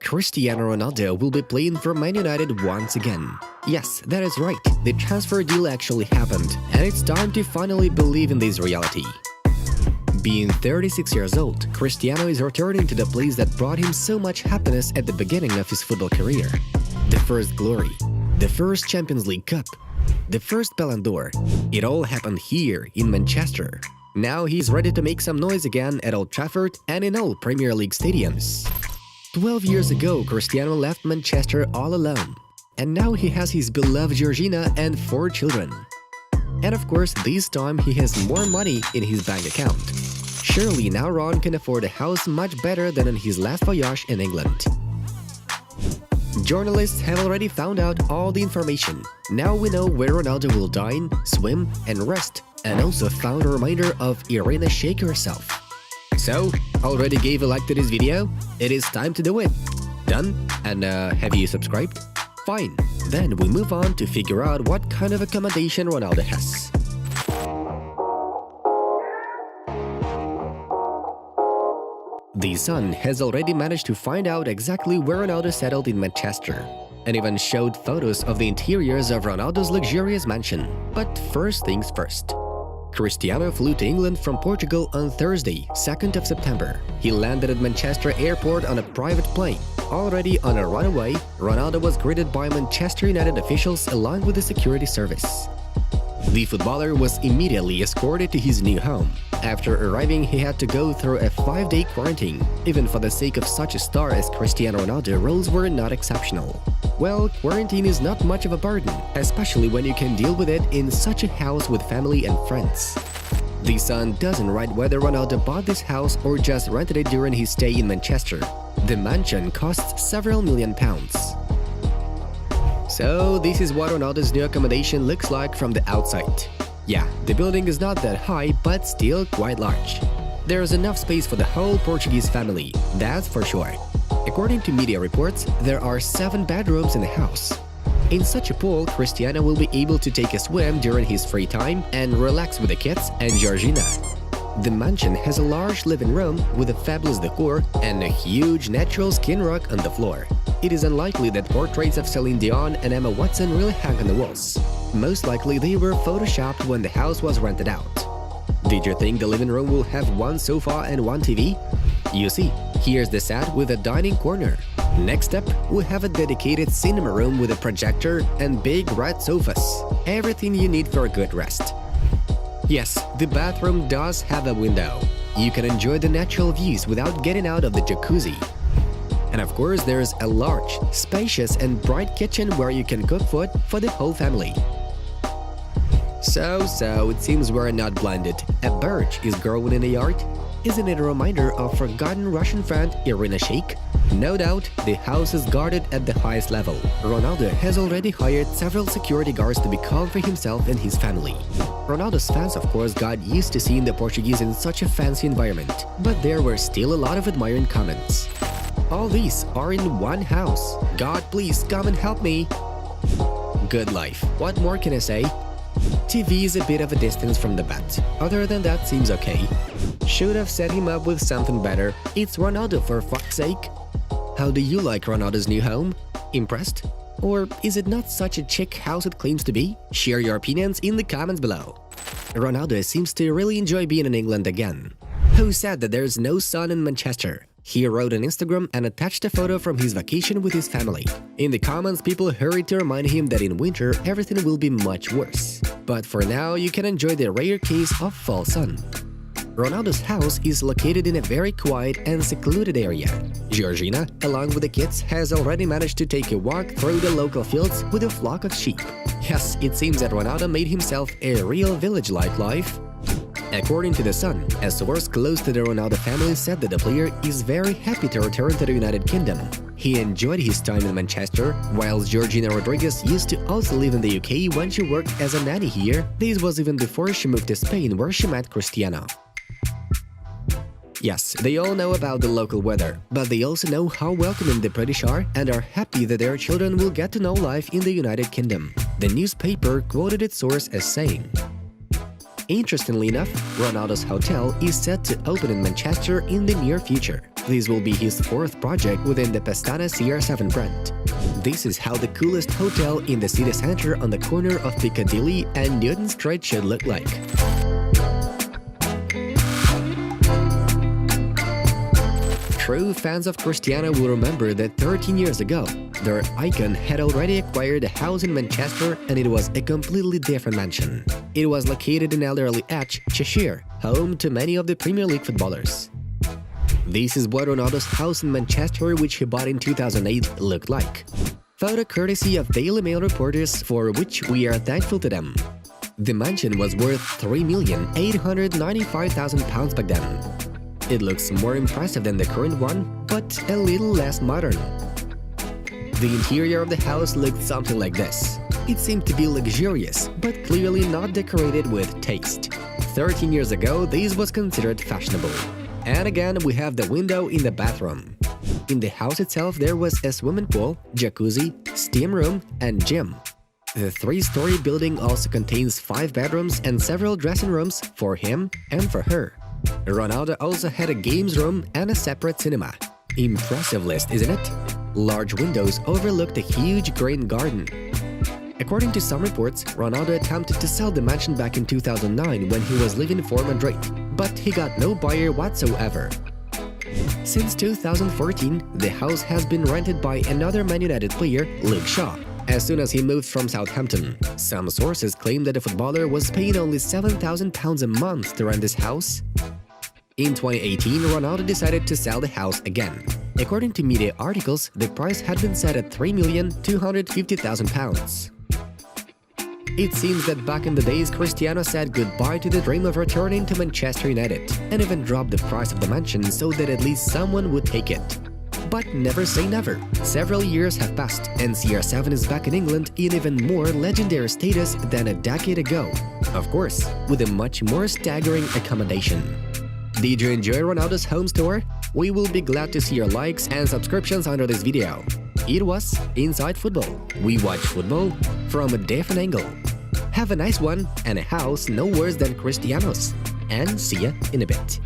Cristiano Ronaldo will be playing for Man United once again. Yes, that is right, the transfer deal actually happened, and it's time to finally believe in this reality. Being 36 years old, Cristiano is returning to the place that brought him so much happiness at the beginning of his football career. The first glory, the first Champions League Cup, the first Ballon d'Or. It all happened here in Manchester. Now he's ready to make some noise again at Old Trafford and in all Premier League stadiums. 12 years ago, Cristiano left Manchester all alone. And now he has his beloved Georgina and 4 children. And of course, this time he has more money in his bank account. Surely now Ron can afford a house much better than on his last voyage in England. Journalists have already found out all the information. Now we know where Ronaldo will dine, swim and rest, and also found a reminder of Irina Shayk herself. So, already gave a like to this video? It is time to do it. Done? And have you subscribed? Fine. Then we move on to figure out what kind of accommodation Ronaldo has. The Sun has already managed to find out exactly where Ronaldo settled in Manchester, and even showed photos of the interiors of Ronaldo's luxurious mansion. But first things first. Cristiano flew to England from Portugal on Thursday, 2nd of September. He landed at Manchester Airport on a private plane. Already on a runaway, Ronaldo was greeted by Manchester United officials along with the security service. The footballer was immediately escorted to his new home. After arriving, he had to go through a 5-day quarantine. Even for the sake of such a star as Cristiano Ronaldo, rules were not exceptional. Well, quarantine is not much of a burden, especially when you can deal with it in such a house with family and friends. The Sun doesn't write whether Ronaldo bought this house or just rented it during his stay in Manchester. The mansion costs several million pounds. So this is what Ronaldo's new accommodation looks like from the outside. Yeah, the building is not that high, but still quite large. There's enough space for the whole Portuguese family, that's for sure. According to media reports, there are 7 bedrooms in the house. In such a pool, Cristiano will be able to take a swim during his free time and relax with the kids and Georgina. The mansion has a large living room with a fabulous decor and a huge natural skin rug on the floor. It is unlikely that portraits of Celine Dion and Emma Watson really hang on the walls. Most likely they were photoshopped when the house was rented out. Did you think the living room will have 1 sofa and 1 TV? You see, here's the set with a dining corner. Next up, we have a dedicated cinema room with a projector and big red sofas. Everything you need for a good rest. Yes, the bathroom does have a window. You can enjoy the natural views without getting out of the jacuzzi. And of course, there's a large, spacious and bright kitchen where you can cook food for the whole family. So, it seems we're not blinded. A birch is growing in the yard? Isn't it a reminder of forgotten Russian friend Irina Shayk? No doubt, the house is guarded at the highest level. Ronaldo has already hired several security guards to be calm for himself and his family. Ronaldo's fans of course got used to seeing the Portuguese in such a fancy environment, but there were still a lot of admiring comments. All these are in one house. God, please come and help me. Good life. What more can I say? TV is a bit of a distance from the bed. Other than that, seems okay. Should have set him up with something better. It's Ronaldo for fuck's sake. How do you like Ronaldo's new home? Impressed? Or is it not such a chic house it claims to be? Share your opinions in the comments below. Ronaldo seems to really enjoy being in England again. Who said that there's no sun in Manchester? He wrote on Instagram and attached a photo from his vacation with his family. In the comments, people hurried to remind him that in winter everything will be much worse. But for now, you can enjoy the rare case of fall sun. Ronaldo's house is located in a very quiet and secluded area. Georgina, along with the kids, has already managed to take a walk through the local fields with a flock of sheep. Yes, it seems that Ronaldo made himself a real village-like life. According to The Sun, a source close to the Ronaldo family said that the player is very happy to return to the United Kingdom. He enjoyed his time in Manchester, whilst Georgina Rodriguez used to also live in the UK when she worked as a nanny here. This was even before she moved to Spain, where she met Cristiano. Yes, they all know about the local weather, but they also know how welcoming the British are and are happy that their children will get to know life in the United Kingdom. The newspaper quoted its source as saying, Interestingly enough, Ronaldo's hotel is set to open in Manchester in the near future. This will be his fourth project within the Pestana CR7 brand. This is how the coolest hotel in the city center on the corner of Piccadilly and Newton Street should look like. True fans of Cristiano will remember that 13 years ago, their icon had already acquired a house in Manchester, and it was a completely different mansion. It was located in Elderly Edge, Cheshire, home to many of the Premier League footballers. This is what Ronaldo's house in Manchester, which he bought in 2008, looked like. Photo courtesy of Daily Mail reporters, for which we are thankful to them. The mansion was worth £3,895,000 back then. It looks more impressive than the current one, but a little less modern. The interior of the house looked something like this. It seemed to be luxurious, but clearly not decorated with taste. 13 years ago, this was considered fashionable. And again, we have the window in the bathroom. In the house itself, there was a swimming pool, jacuzzi, steam room, and gym. The three-story building also contains 5 bedrooms and several dressing rooms for him and for her. Ronaldo also had a games room and a separate cinema. Impressive list, isn't it? Large windows overlooked a huge green garden. According to some reports, Ronaldo attempted to sell the mansion back in 2009 when he was leaving for Madrid, but he got no buyer whatsoever. Since 2014, the house has been rented by another Man United player, Luke Shaw, as soon as he moved from Southampton. Some sources claim that the footballer was paying only £7,000 a month to rent this house. In 2018, Ronaldo decided to sell the house again. According to media articles, the price had been set at £3,250,000. It seems that back in the days, Cristiano said goodbye to the dream of returning to Manchester United and even dropped the price of the mansion so that at least someone would take it. But never say never. Several years have passed, and CR7 is back in England in even more legendary status than a decade ago. Of course, with a much more staggering accommodation. Did you enjoy Ronaldo's home tour? We will be glad to see your likes and subscriptions under this video. It was Inside Football. We watch football from a different angle. Have a nice one and a house no worse than Cristiano's. And see ya in a bit.